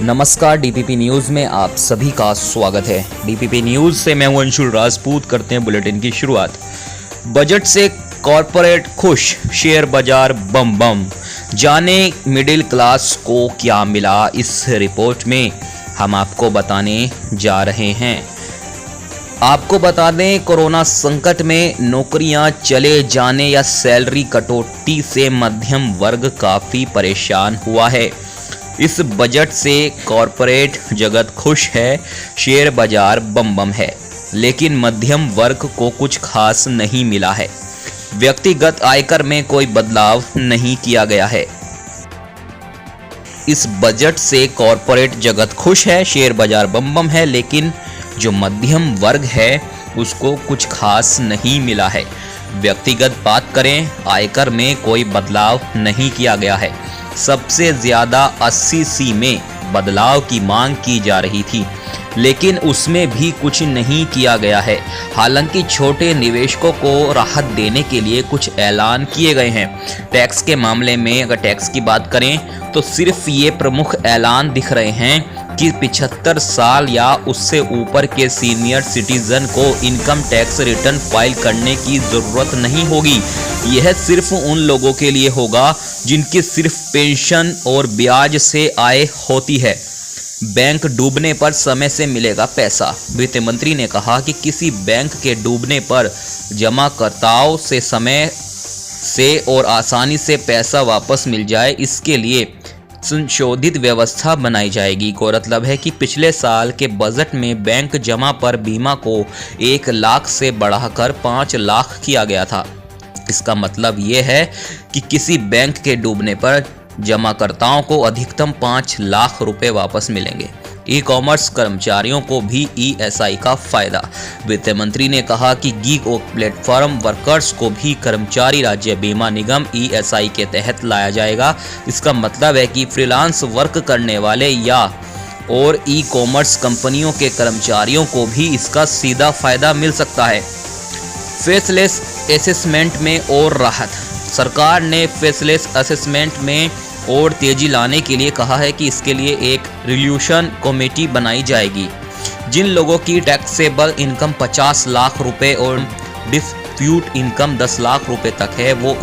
नमस्कार, DPP news में आप सभी का स्वागत है। डीपीपी न्यूज़ से मैं हूं अंशुल राजपूत। करते हैं बुलेटिन की शुरुआत। बजट से कॉरपोरेट खुश, शेयर बाजार बम बम। जाने मिडिल क्लास को क्या मिला, इस रिपोर्ट में हम आपको बताने जा रहे हैं। आपको बता दें, कोरोना संकट में नौकरियां चले जाने या सैलरी कटौती से मध्यम वर्ग काफ़ी परेशान हुआ है। इस बजट से कॉरपोरेट जगत खुश है, शेयर बाजार बम बम है, लेकिन मध्यम वर्ग को कुछ खास नहीं मिला है। व्यक्तिगत आयकर में कोई बदलाव नहीं किया गया है। इस बजट से कॉरपोरेट जगत खुश है, शेयर बाजार बम बम है, लेकिन जो मध्यम वर्ग है उसको कुछ खास नहीं मिला है। व्यक्तिगत बात करें, आयकर में कोई बदलाव नहीं किया गया है। सबसे ज़्यादा 80C में बदलाव की मांग की जा रही थी, लेकिन उसमें भी कुछ नहीं किया गया है। हालांकि छोटे निवेशकों को राहत देने के लिए कुछ ऐलान किए गए हैं। टैक्स के मामले में अगर टैक्स की बात करें तो सिर्फ ये प्रमुख ऐलान दिख रहे हैं कि 75 साल या उससे ऊपर के सीनियर सिटीजन को इनकम टैक्स रिटर्न फाइल करने की ज़रूरत नहीं होगी। यह सिर्फ उन लोगों के लिए होगा जिनकी सिर्फ पेंशन और ब्याज से आय होती है। बैंक डूबने पर समय से मिलेगा पैसा। वित्त मंत्री ने कहा कि किसी बैंक के डूबने पर जमाकर्ताओं से समय से और आसानी से पैसा वापस मिल जाए, इसके लिए संशोधित व्यवस्था बनाई जाएगी। गौरतलब है कि पिछले साल के बजट में बैंक जमा पर बीमा को 1 लाख से बढ़ाकर 5 लाख किया गया था। इसका मतलब ये है कि किसी बैंक के डूबने पर जमाकर्ताओं को अधिकतम 5 लाख रुपए वापस मिलेंगे। ई कॉमर्स कर्मचारियों को भी ESI का फायदा। वित्त मंत्री ने कहा कि गीग और प्लेटफॉर्म वर्कर्स को भी कर्मचारी राज्य बीमा निगम ESI के तहत लाया जाएगा। इसका मतलब है कि फ्रीलांस वर्क करने वाले या और ई कॉमर्स कंपनियों के कर्मचारियों को भी इसका सीधा फायदा मिल सकता है। फेसलेस असेसमेंट में और राहत। सरकार ने फेसलेस असेसमेंट में और तेजी लाने के लिए कहा है कि इसके लिए एक रिवॉल्यूशन कमेटी बनाई जाएगी। जिन लोगों की टैक्सेबल इनकम 50 लाख रुपए और डिस्प्यूट इनकम 10 लाख रुपए तक है, वो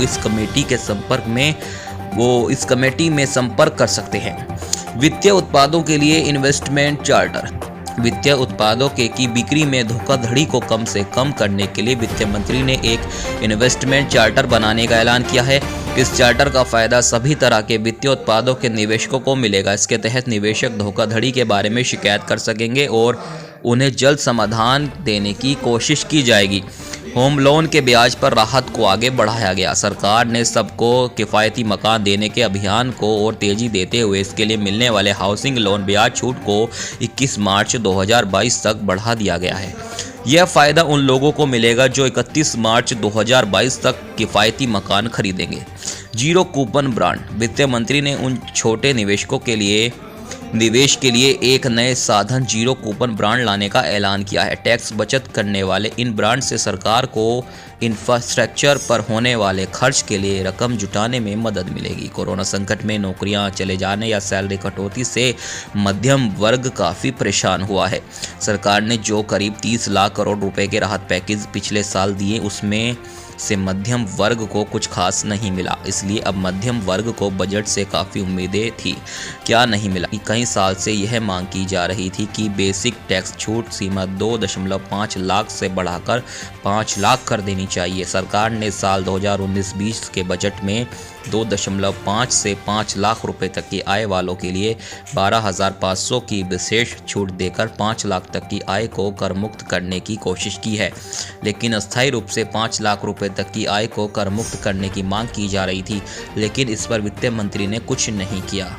इस कमेटी में संपर्क कर सकते हैं। वित्तीय उत्पादों के लिए इन्वेस्टमेंट चार्टर। वित्तीय उत्पादों की बिक्री में धोखाधड़ी को कम से कम करने के लिए वित्त मंत्री ने एक इन्वेस्टमेंट चार्टर बनाने का ऐलान किया है। इस चार्टर का फायदा सभी तरह के वित्तीय उत्पादों के निवेशकों को मिलेगा। इसके तहत निवेशक धोखाधड़ी के बारे में शिकायत कर सकेंगे और उन्हें जल्द समाधान देने की कोशिश की जाएगी। होम लोन के ब्याज पर राहत को आगे बढ़ाया गया। सरकार ने सबको किफ़ायती मकान देने के अभियान को और तेज़ी देते हुए इसके लिए मिलने वाले हाउसिंग लोन ब्याज छूट को 21 मार्च 2022 तक बढ़ा दिया गया है। यह फ़ायदा उन लोगों को मिलेगा जो 31 मार्च 2022 तक किफ़ायती मकान खरीदेंगे। Zero coupon brand. वित्त मंत्री ने उन छोटे निवेशकों के लिए निवेश के लिए एक नए साधन जीरो कूपन ब्रांड लाने का ऐलान किया है। टैक्स बचत करने वाले इन ब्रांड से सरकार को इंफ्रास्ट्रक्चर पर होने वाले खर्च के लिए रकम जुटाने में मदद मिलेगी। कोरोना संकट में नौकरियां चले जाने या सैलरी कटौती से मध्यम वर्ग काफ़ी परेशान हुआ है। सरकार ने जो करीब 30 लाख करोड़ रुपए के राहत पैकेज पिछले साल दिए, उसमें से मध्यम वर्ग को कुछ खास नहीं मिला। इसलिए अब मध्यम वर्ग को बजट से काफ़ी उम्मीदें थी। क्या नहीं मिला? कई साल से यह मांग की जा रही थी कि बेसिक टैक्स छूट सीमा 2.5 लाख से बढ़ाकर 5 लाख कर देनी चाहिए। सरकार ने साल 2019-20 के बजट में 2.5 से 5 लाख रुपए तक की आय वालों के लिए 12,500 की विशेष छूट देकर 5 लाख तक की आय को कर मुक्त करने की कोशिश की है, लेकिन अस्थायी रूप से 5 लाख रुपए तक की आय को कर मुक्त करने की मांग की जा रही थी, लेकिन इस पर वित्त मंत्री ने कुछ नहीं किया।